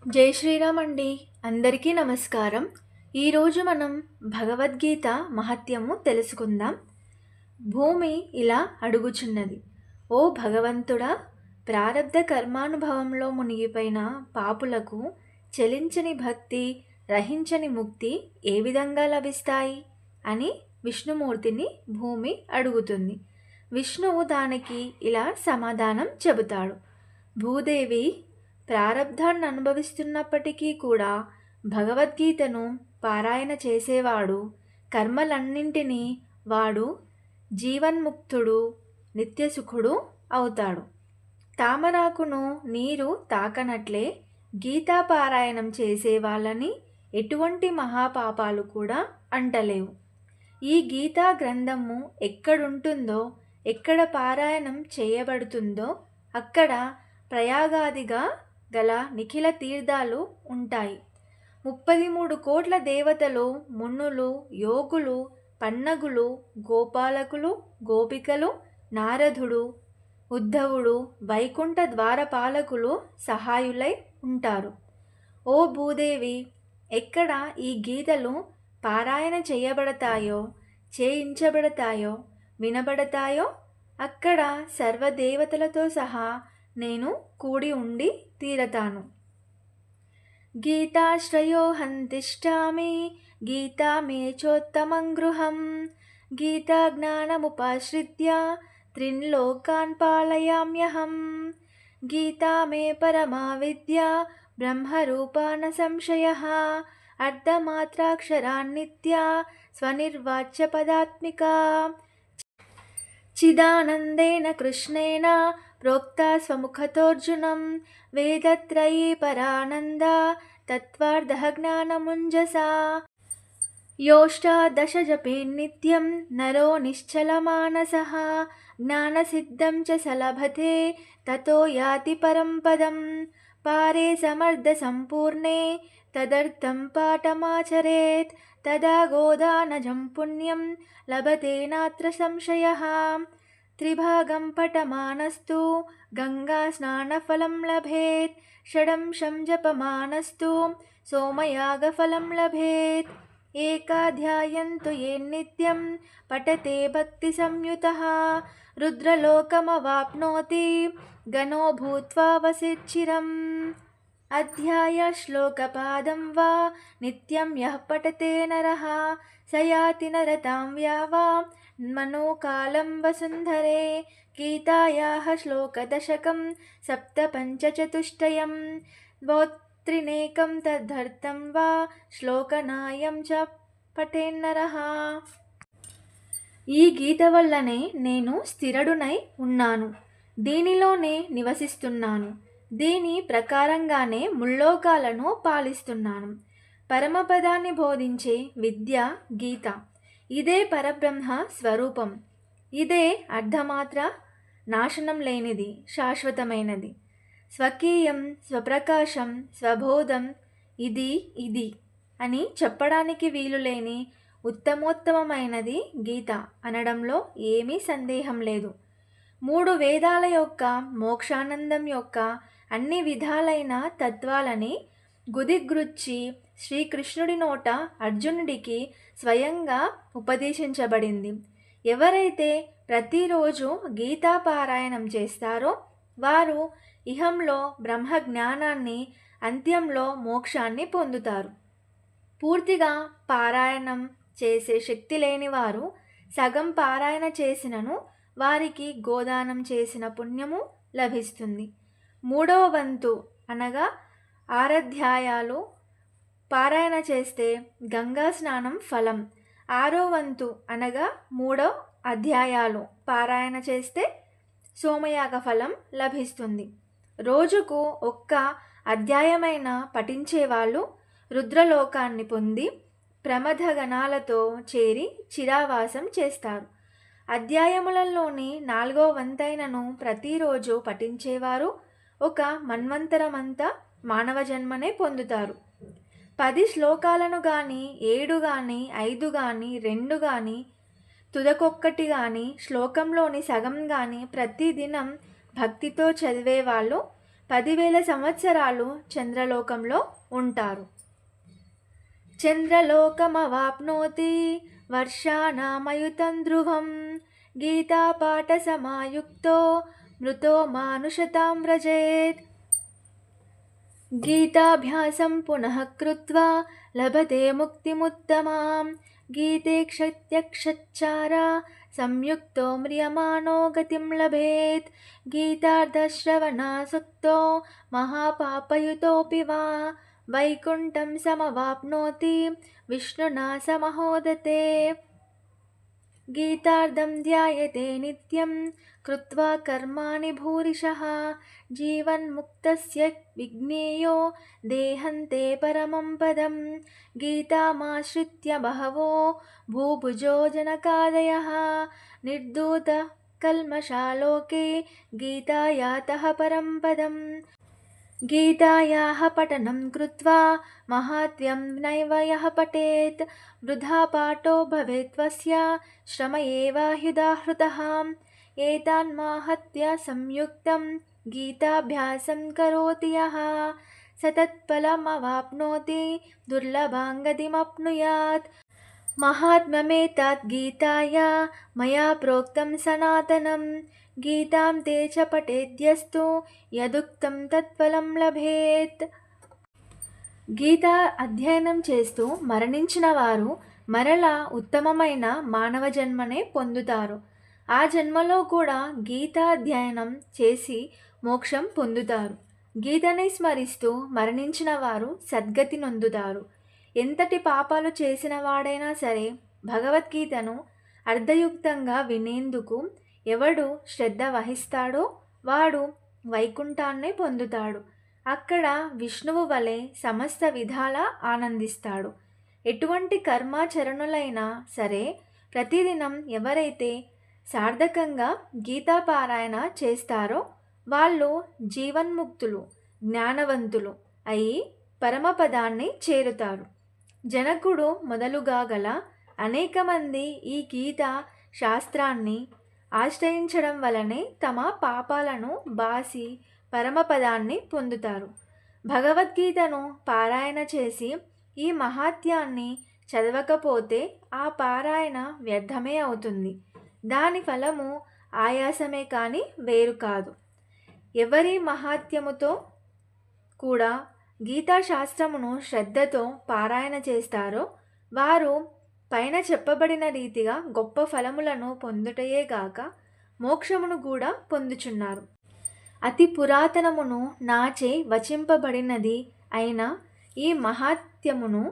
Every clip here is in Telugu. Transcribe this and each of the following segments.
జై శ్రీరామ్ అండి. అందరికీ నమస్కారం. ఈరోజు మనం భగవద్గీత మహత్యము తెలుసుకుందాం. భూమి ఇలా అడుగుచున్నది, ఓ భగవంతుడా, ప్రారబ్ధ కర్మానుభవంలో మునిగిపోయిన పాపులకు చెలించని భక్తి, రహించని ముక్తి ఏ విధంగా లభిస్తాయి అని విష్ణుమూర్తిని భూమి అడుగుతుంది. విష్ణువు దానికి ఇలా సమాధానం చెబుతాడు. భూదేవి, ప్రారబ్ధాన్ని అనుభవిస్తున్నప్పటికీ కూడా భగవద్గీతను పారాయణ చేసేవాడు కర్మలన్నింటినీ వాడు జీవన్ముక్తుడు, నిత్యసుఖుడు అవుతాడు. తామరాకును నీరు తాకనట్లే గీతా పారాయణం చేసే వాళ్ళని ఎటువంటి మహాపాపాలు కూడా అంటలేవు. ఈ గీతా గ్రంథము ఎక్కడుంటుందో, ఎక్కడ పారాయణం చేయబడుతుందో అక్కడ ప్రయాగాదిగా గల నిఖిల తీర్థాలు ఉంటాయి. 33 కోట్ల దేవతలు, మునులు, యోగులు, పన్నగులు, గోపాలకులు, గోపికలు, నారదుడు, ఉద్ధవుడు, వైకుంఠ ద్వారపాలకులు సహాయులై ఉంటారు. ఓ భూదేవి, ఎక్కడ ఈ గీతలు పారాయణ చేయబడతాయో, చేయించబడతాయో, వినబడతాయో అక్కడ సర్వదేవతలతో సహా నేను కూడి ఉండి తీరతాను. గీతాశ్రయో హంతిష్టామి, గీతా మే చోత్తమం గృహం, గీతా జ్ఞానముపాశ్రిత్య త్రిన్లోకాన్ పాలయామ్యహం, గీతా మే పరమా విద్యా బ్రహ్మరూపా న సంశయః, అర్ధమాత్రాక్షరాన్నిత్యా స్వనిర్వాచ్య పదాత్మికా, చిదానందేన కృష్ణేన ప్రోక్తా స్వముఖతోర్జునం, వేదత్రయీ పరానంద తత్వార్థః జ్ఞానముంజసా, योऽष्टादशजपेन्नित्यं नरो निश्चलमानसः, ज्ञानसिद्धं च सलभते ततो याति परं पदं, पारे समर्थसम्पूर्णे तदर्थं पाठमाचरेत्, तदा गोदानजं पुण्यं लभते नात्र संशयः, त्रिभागं पठमानस्तु गङ्गास्नानफलं लभेत्, षडंशं जपमानस्तु सोमयागफलं लभेत्, एकाध्यायन्तु ये नित्यं पठते भक्तिसंयुतः, रुद्रलोकमवाप्नोति गणो भूत्वा वसिच्चिरम्, अध्यायश्लोकपादं वा नित्यं यः पठते नरः, स याति नरतां व्यावा मनोकालं वसुन्धरे, गीतायाः श्लोकदशकं सप्तपञ्चचतुष्टयं, त्रिनेकं तद्धर्थं वा శ్లోకనాయం చ పఠేన్నరః. ఈ గీత వల్లనే నేను స్థిరుడునై ఉన్నాను, దీనిలోనే నివసిస్తున్నాను, దీని ప్రకారంగానే ముల్లోకాలను పాలిస్తున్నాను. పరమపదాన్ని బోధించే విద్య గీత. ఇదే పరబ్రహ్మ స్వరూపం. ఇదే అర్ధమాత్ర నాశనం లేనిది, శాశ్వతమైనది. స్వకీయం, స్వప్రకాశం, స్వబోధం, ఇది అని చెప్పడానికి వీలులేని ఉత్తమోత్తమైనది గీత అనడంలో ఏమీ సందేహం లేదు. 3 వేదాల యొక్క, మోక్షానందం యొక్క అన్ని విధాలైన తత్వాలని గుదిగ్రుచ్చి శ్రీకృష్ణుడి నోట అర్జునుడికి స్వయంగా ఉపదేశించబడింది. ఎవరైతే ప్రతిరోజు గీతా పారాయణం చేస్తారో వారు ఇహంలో బ్రహ్మ జ్ఞానాన్ని, అంత్యంలో మోక్షాన్ని పొందుతారు. పూర్తిగా పారాయణం చేసే శక్తి లేని వారు సగం పారాయణ చేసినను వారికి గోదానం చేసిన పుణ్యము లభిస్తుంది. 3వ వంతు అనగా 6 అధ్యాయాలు పారాయణ చేస్తే గంగా స్నానం ఫలం, 6వ వంతు అనగా 3 అధ్యాయాలు పారాయణ చేస్తే సోమయాగ ఫలం లభిస్తుంది. రోజుకు 1 అధ్యాయమైన పఠించేవాళ్ళు రుద్రలోకాన్ని పొంది ప్రమథగణాలతో చేరి చిరావాసం చేస్తారు. అధ్యాయములలోని 4వ వంతైనను ప్రతిరోజు పఠించేవారు 1 మన్వంతరమంతా మానవ జన్మనే పొందుతారు. 10 శ్లోకాలను గాని, 7 గాని, 5 గాని, 2 గాని, తుదకొక్కటి గాని, శ్లోకంలోని సగం గాని ప్రతిదినం భక్తితో చదివే వాళ్ళు 10,000 సంవత్సరాలు చంద్రలోకంలో ఉంటారు. చంద్రలోకమవాప్నోతి వర్షాణమయుతం ధ్రువం గీతాపాఠసమాయుక్తో మృతో మానుషతాం వ్రజేత్. గీతాభ్యాసం పునః కృత్వా లభతే ముక్తిముత్తమాం. గీతే క్షత్యక్షచ్చారా సంయుక్తో మ్రియమాణో గతిం లభేత్. గీతార్థశ్రవణాసక్తో మహాపాపయుతోऽపి వా వైకుంఠం సమవాప్నోతి విష్ణునా సమహోదతే. గీతార్థం ధ్యాయతే నిత్యం కృత్వా కర్మాణి భూరిశః. జీవన్ముక్తస్య విజ్ఞేయో దేహంతే పరమం పదం. గీతామాశ్రిత్య బహవో భూభుజో జనకాదయః. నిర్ధూత కల్మషాలోకే గీతాయాతః పరం పదం. గీతాయాః పఠనం కృత్వా మహాత్మ్యం నైవ యః పఠేత్ వృథా పాఠో భవేత్ తస్య శ్రమ ఏవాహ్యుదాహృతః. ఏతాన్మాహత్య సంయుక్తం గీతాభ్యాసం కరోతి యః స తత్ఫలమవాప్నోతి దుర్లభాంగతిమప్నుయాత్. మహాత్మ్యమేతత్ గీతాయా మయా ప్రోక్తం సనాతనం. గీతాం తే చ పఠేద్యస్తు యదుక్తం తత్ఫలం లభేత్. గీత అధ్యయనం చేస్తూ మరణించిన వారు మరలా ఉత్తమమైన మానవ జన్మనే పొందుతారు. ఆ జన్మలో కూడా గీతాధ్యయనం చేసి మోక్షం పొందుతారు. గీతని స్మరిస్తూ మరణించిన వారు సద్గతి నొందుతారు. ఎంతటి పాపాలు చేసిన వాడైనా సరే భగవద్గీతను అర్థయుక్తంగా వినేందుకు ఎవడు శ్రద్ధ వహిస్తాడో వాడు వైకుంఠాన్ని పొందుతాడు. అక్కడ విష్ణువు వలె సమస్త విధాలా ఆనందిస్తాడు. ఎటువంటి కర్మాచరణులైనా సరే ప్రతిదినం ఎవరైతే సార్థకంగా గీతాపారాయణ చేస్తారో వాళ్ళు జీవన్ముక్తులు, జ్ఞానవంతులు అయి పరమపదాన్ని చేరుతారు. జనకుడు మొదలుగా గల అనేక మంది ఈ గీత శాస్త్రాన్ని ఆశ్రయించడం వలనే తమ పాపాలను బాసి పరమపదాన్ని పొందుతారు. భగవద్గీతను పారాయణ చేసి ఈ మహాత్యాన్ని చదవకపోతే ఆ పారాయణ వ్యర్థమే అవుతుంది. దాని ఫలము ఆయాసమే కానీ వేరు కాదు. ఎవరి మహాత్యముతో కూడా గీతాశాస్త్రమును శ్రద్ధతో పారాయణ చేస్తారో వారు పైన చెప్పబడిన రీతిగా గొప్ప ఫలములను పొందుటయే గాక మోక్షమును కూడా పొందుచున్నారు. అతి పురాతనమును నాచే వచింపబడినది అయిన ఈ మహాత్యమును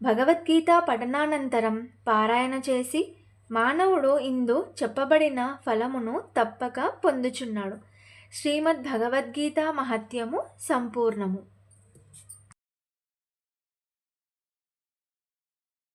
భగవద్గీత పఠనానంతరం పారాయణ చేసి మానవుడు ఇందు చెప్పబడిన ఫలమును తప్పక పొందుచున్నాడు. శ్రీమద్ భగవద్గీత మహత్యము సంపూర్ణము.